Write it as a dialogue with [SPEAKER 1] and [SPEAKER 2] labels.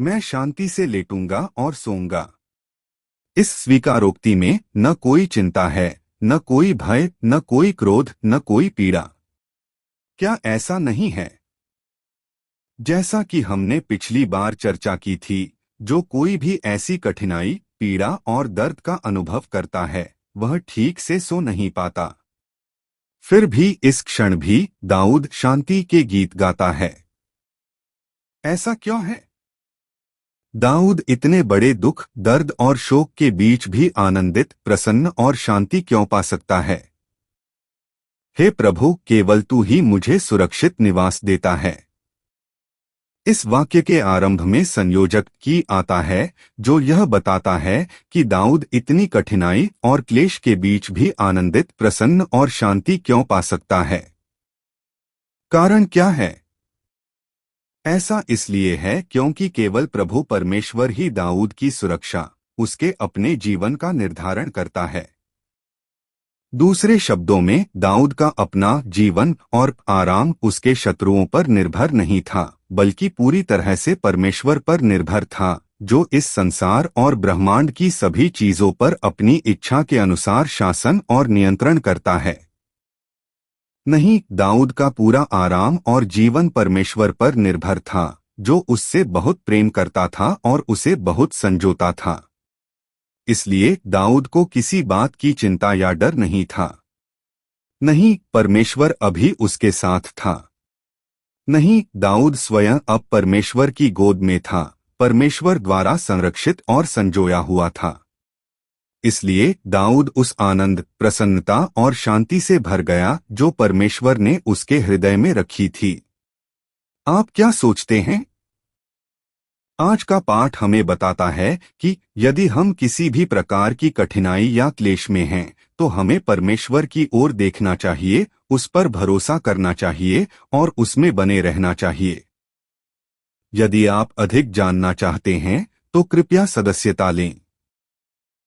[SPEAKER 1] मैं शांति से लेटूंगा और सोऊंगा। इस स्वीकारोक्ति में न कोई चिंता है, न कोई भय, न कोई क्रोध, न कोई पीड़ा। क्या ऐसा नहीं है? जैसा कि हमने पिछली बार चर्चा की थी, जो कोई भी ऐसी कठिनाई, पीड़ा और दर्द का अनुभव करता है, वह ठीक से सो नहीं पाता। फिर भी इस क्षण भी दाऊद शांति के गीत गाता है। ऐसा क्यों है? दाऊद इतने बड़े दुख, दर्द और शोक के बीच भी आनंदित, प्रसन्न और शांति क्यों पा सकता है? हे प्रभु, केवल तू ही मुझे सुरक्षित निवास देता है। इस वाक्य के आरंभ में संयोजक की आता है, जो यह बताता है कि दाऊद इतनी कठिनाई और क्लेश के बीच भी आनंदित, प्रसन्न और शांति क्यों पा सकता है। कारण क्या है? ऐसा इसलिए है क्योंकि केवल प्रभु परमेश्वर ही दाऊद की सुरक्षा, उसके अपने जीवन का निर्धारण करता है। दूसरे शब्दों में, दाऊद का अपना जीवन और आराम उसके शत्रुओं पर निर्भर नहीं था, बल्कि पूरी तरह से परमेश्वर पर निर्भर था, जो इस संसार और ब्रह्मांड की सभी चीजों पर अपनी इच्छा के अनुसार शासन और नियंत्रण करता है। नहीं, दाऊद का पूरा आराम और जीवन परमेश्वर पर निर्भर था, जो उससे बहुत प्रेम करता था और उसे बहुत संजोता था। इसलिए दाऊद को किसी बात की चिंता या डर नहीं था। नहीं, परमेश्वर अभी उसके साथ था। नहीं, दाऊद स्वयं अब परमेश्वर की गोद में था, परमेश्वर द्वारा संरक्षित और संजोया हुआ था। इसलिए दाऊद उस आनंद, प्रसन्नता और शांति से भर गया जो परमेश्वर ने उसके हृदय में रखी थी। आप क्या सोचते हैं? आज का पाठ हमें बताता है कि यदि हम किसी भी प्रकार की कठिनाई या क्लेश में हैं, तो हमें परमेश्वर की ओर देखना चाहिए, उस पर भरोसा करना चाहिए और उसमें बने रहना चाहिए। यदि आप अधिक जानना चाहते हैं, तो कृपया सदस्यता लें।